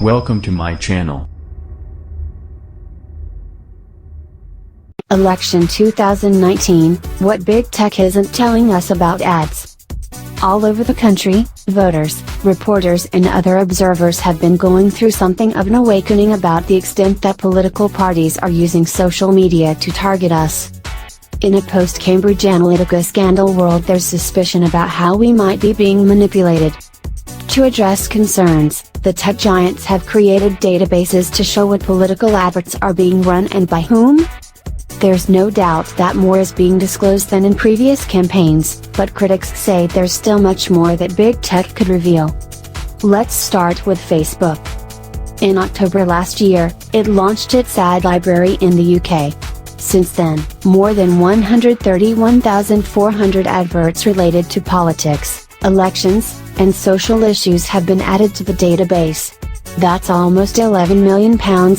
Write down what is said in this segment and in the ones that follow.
Welcome to my channel. Election 2019, what big tech isn't telling us about ads. All over the country, voters, reporters and other observers have been going through something of an awakening about the extent that political parties are using social media to target us. In a post-Cambridge Analytica-scandal world, there's suspicion about how we might be being manipulated. To address concerns, the tech giants have created databases to show what political adverts are being run and by whom. There's no doubt that more is being disclosed than in previous campaigns, but critics say there's still much more that big tech could reveal. Let's start with Facebook. In October last year, it launched its ad library in the UK. Since then, more than 131,400 adverts related to politics, elections, and social issues have been added to the database. That's almost £11 million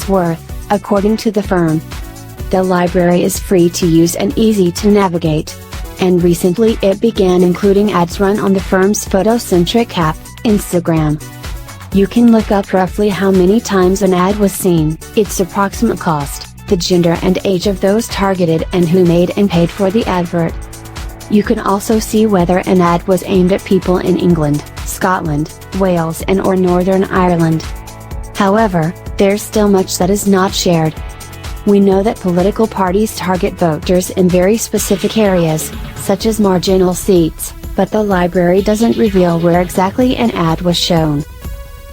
worth, according to the firm. The library is free to use and easy to navigate. And recently it began including ads run on the firm's photo-centric app, Instagram. You can look up roughly how many times an ad was seen, its approximate cost, the gender and age of those targeted and who made and paid for the advert. You can also see whether an ad was aimed at people in England, Scotland, Wales and/or Northern Ireland. However, there's still much that is not shared. We know that political parties target voters in very specific areas, such as marginal seats, but the library doesn't reveal where exactly an ad was shown.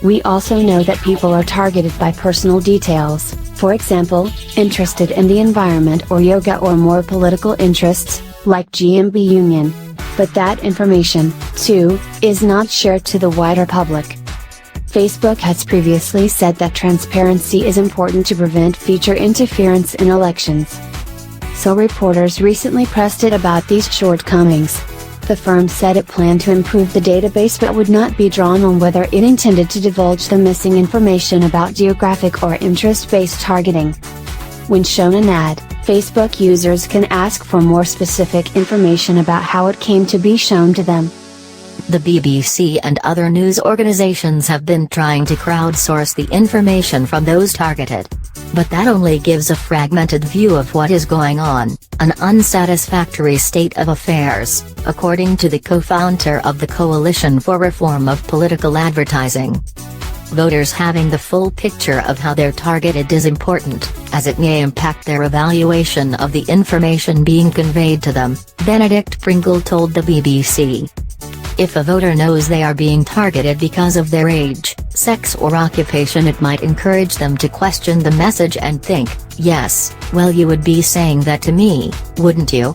We also know that people are targeted by personal details, for example, interested in the environment or yoga or more political interests, like GMB Union. But that information, too, is not shared to the wider public. Facebook has previously said that transparency is important to prevent feature interference in elections. So reporters recently pressed it about these shortcomings. The firm said it planned to improve the database but would not be drawn on whether it intended to divulge the missing information about geographic or interest-based targeting. When shown an ad, Facebook users can ask for more specific information about how it came to be shown to them. The BBC and other news organizations have been trying to crowdsource the information from those targeted. But that only gives a fragmented view of what is going on, an unsatisfactory state of affairs, according to the co-founder of the Coalition for Reform of Political Advertising. Voters having the full picture of how they're targeted is important, as it may impact their evaluation of the information being conveyed to them, Benedict Pringle told the BBC. If a voter knows they are being targeted because of their age, sex or occupation, it might encourage them to question the message and think, yes, well, you would be saying that to me, wouldn't you?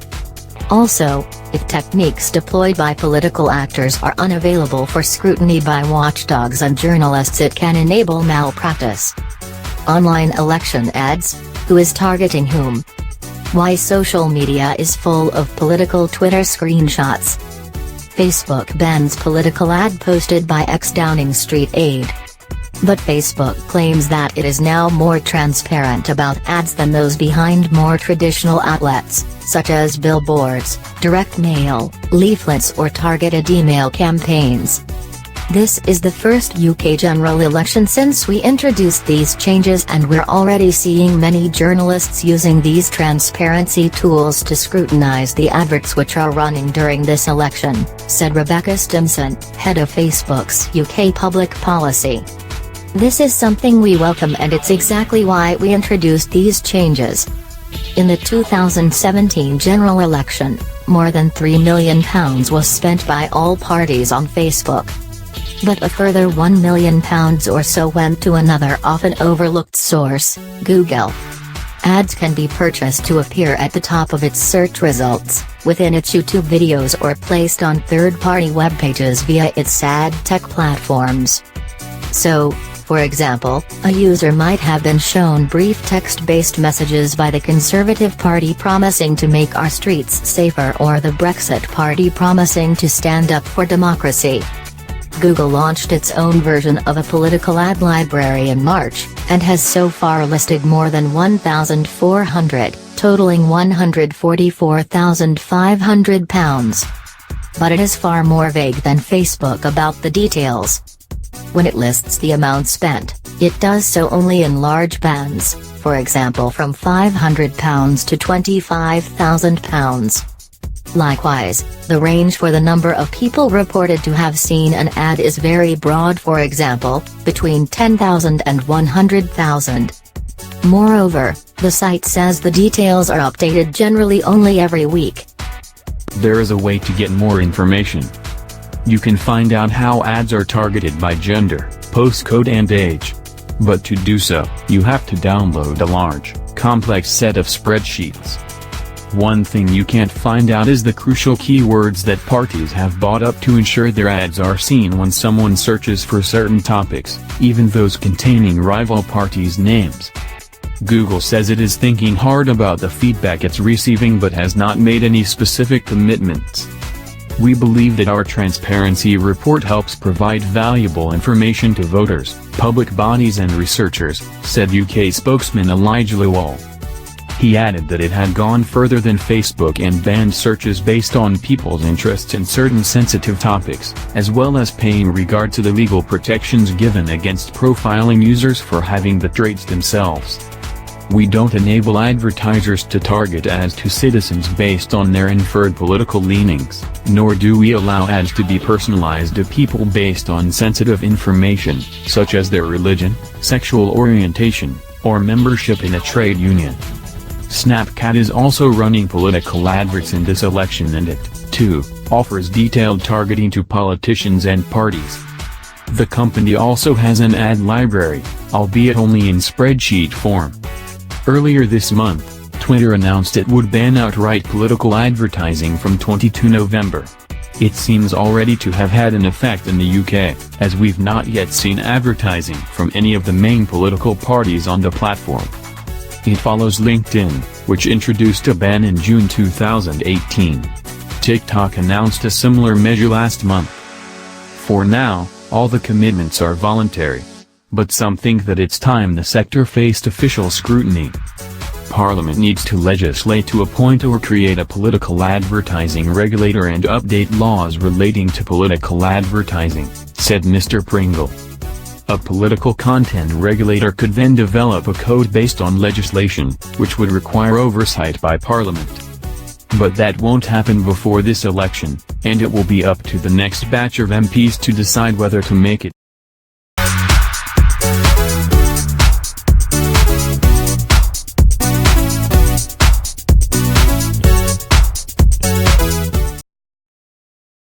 Also, if techniques deployed by political actors are unavailable for scrutiny by watchdogs and journalists, it can enable malpractice. Online election ads: who is targeting whom? Why social media is full of political Twitter screenshots. Facebook bans political ad posted by ex-Downing Street aide. But Facebook claims that it is now more transparent about ads than those behind more traditional outlets, such as billboards, direct mail, leaflets or targeted email campaigns. This is the first UK general election since we introduced these changes, and we're already seeing many journalists using these transparency tools to scrutinise the adverts which are running during this election, said Rebecca Stimson, head of Facebook's UK public policy. This is something we welcome, and it's exactly why we introduced these changes. In the 2017 general election, more than £3 million was spent by all parties on Facebook. But a further £1 million or so went to another often overlooked source, Google. Ads can be purchased to appear at the top of its search results, within its YouTube videos or placed on third-party web pages via its ad tech platforms. So, for example, a user might have been shown brief text-based messages by the Conservative Party promising to make our streets safer, or the Brexit Party promising to stand up for democracy. Google launched its own version of a political ad library in March, and has so far listed more than 1,400, totaling £144,500. But it is far more vague than Facebook about the details. When it lists the amount spent, It does so only in large bands, for example from £500 to £25,000. Likewise, the range for the number of people reported to have seen an ad is very broad, for example, between 10,000 and 100,000. Moreover, the site says the details are updated generally only every week. There is a way to get more information. You can find out how ads are targeted by gender, postcode and age. But to do so, you have to download a large, complex set of spreadsheets. One thing you can't find out is the crucial keywords that parties have bought up to ensure their ads are seen when someone searches for certain topics, even those containing rival parties' names. Google says it is thinking hard about the feedback it's receiving but has not made any specific commitments. We believe that our transparency report helps provide valuable information to voters, public bodies and researchers, said UK spokesman Elijah Lowell. He added that it had gone further than Facebook and banned searches based on people's interests in certain sensitive topics, as well as paying regard to the legal protections given against profiling users for having the traits themselves. We don't enable advertisers to target ads to citizens based on their inferred political leanings, nor do we allow ads to be personalized to people based on sensitive information, such as their religion, sexual orientation, or membership in a trade union. Snapchat is also running political adverts in this election, and it, too, offers detailed targeting to politicians and parties. The company also has an ad library, albeit only in spreadsheet form. Earlier this month, Twitter announced it would ban outright political advertising from 22 November. It seems already to have had an effect in the UK, as we've not yet seen advertising from any of the main political parties on the platform. It follows LinkedIn, which introduced a ban in June 2018. TikTok announced a similar measure last month. For now, all the commitments are voluntary. But some think that it's time the sector faced official scrutiny. Parliament needs to legislate to appoint or create a political advertising regulator and update laws relating to political advertising, said Mr. Pringle. A political content regulator could then develop a code based on legislation, which would require oversight by Parliament. But that won't happen before this election, and it will be up to the next batch of MPs to decide whether to make it.